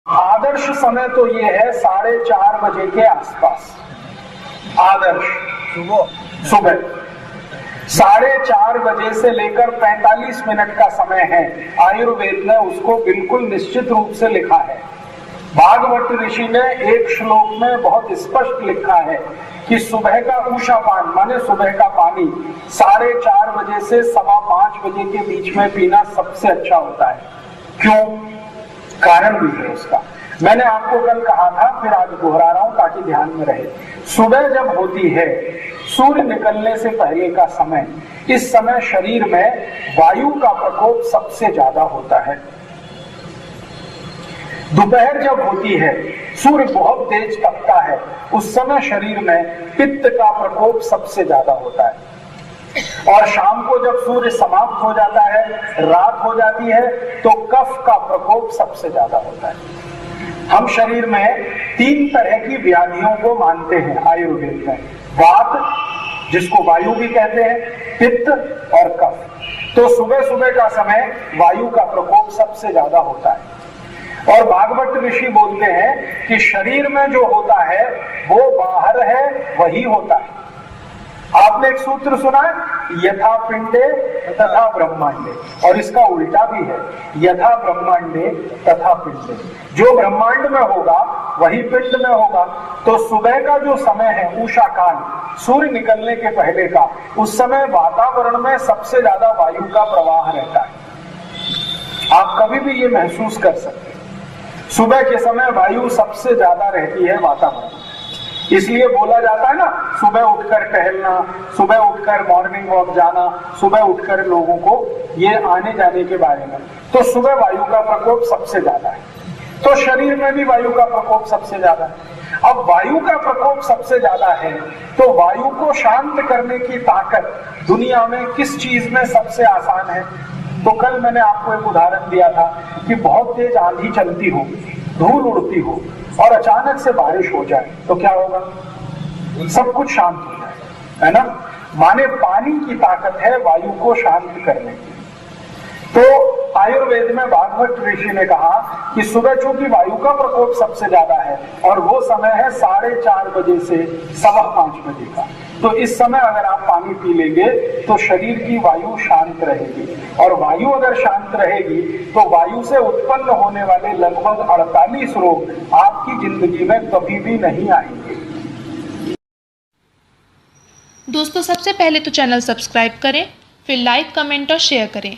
आदर्श समय तो ये है 4:30 बजे के आसपास। आदर्श सुबह 4:30 बजे से लेकर 45 मिनट का समय है। आयुर्वेद ने उसको बिल्कुल निश्चित रूप से लिखा है। भागवत ऋषि ने एक श्लोक में बहुत स्पष्ट लिखा है कि सुबह का उषापान माने सुबह का पानी 4:30 बजे से 5:15 बजे के बीच में पीना सबसे अच्छा होता है। क्यों? कारण भी है उसका। मैंने आपको कल कहा था, फिर आज दोहरा रहा हूं ताकि ध्यान में रहे। सुबह जब होती है, सूर्य निकलने से पहले का समय, इस समय शरीर में वायु का प्रकोप सबसे ज्यादा होता है। दोपहर जब होती है, सूर्य बहुत तेज तपता है, उस समय शरीर में पित्त का प्रकोप सबसे ज्यादा होता है। और शाम को जब सूर्य समाप्त हो जाता है, रात हो जाती है, तो कफ का प्रकोप सबसे ज्यादा होता है। हम शरीर में 3 तरह की व्याधियों को मानते हैं आयुर्वेद में। वात, जिसको वायु भी कहते हैं, पित्त और कफ। तो सुबह सुबह का समय वायु का प्रकोप सबसे ज्यादा होता है। और भागवत ऋषि बोलते हैं कि शरीर में जो होता है वो बाहर है वही होता है। आपने एक सूत्र सुना है, यथा पिंडे तथा ब्रह्मांडे, और इसका उल्टा भी है, यथा ब्रह्मांडे तथा पिंडे। जो ब्रह्मांड में होगा वही पिंड में होगा। तो सुबह का जो समय है, उषा काल, सूर्य निकलने के पहले का, उस समय वातावरण में सबसे ज्यादा वायु का प्रवाह रहता है। आप कभी भी ये महसूस कर सकते हैं, सुबह के समय वायु सबसे ज्यादा रहती है वातावरण। इसलिए बोला जाता है ना, सुबह उठकर टहलना, सुबह उठकर मॉर्निंग वॉक जाना, सुबह उठकर लोगों को ये आने जाने के बारे में। तो सुबह वायु का प्रकोप सबसे ज्यादा है। तो शरीर में भी वायु का प्रकोप सबसे ज्यादा है। अब वायु का प्रकोप सबसे ज्यादा है, तो वायु को शांत करने की ताकत दुनिया में किस चीज में सबसे आसान है? तो कल मैंने आपको एक उदाहरण दिया था कि बहुत तेज आंधी चलती हो, धूल उड़ती हो और अचानक से बारिश हो जाए तो क्या होगा? सब कुछ शांत हो जाए, है ना? माने पानी की ताकत है वायु को शांत करने की। तो आयुर्वेद में भागवत ऋषि ने कहा कि सुबह चूंकि वायु का प्रकोप सबसे ज्यादा है और वो समय है 4:30 बजे से 5:15 बजे का, तो इस समय अगर आप पानी पी लेंगे तो शरीर की वायु शांत रहेगी। और वायु अगर शांत रहेगी तो वायु से उत्पन्न होने वाले लगभग 48 रोग आपकी जिंदगी में कभी भी नहीं आएंगे। दोस्तों, सबसे पहले तो चैनल सब्सक्राइब करें, फिर लाइक, कमेंट और शेयर करें।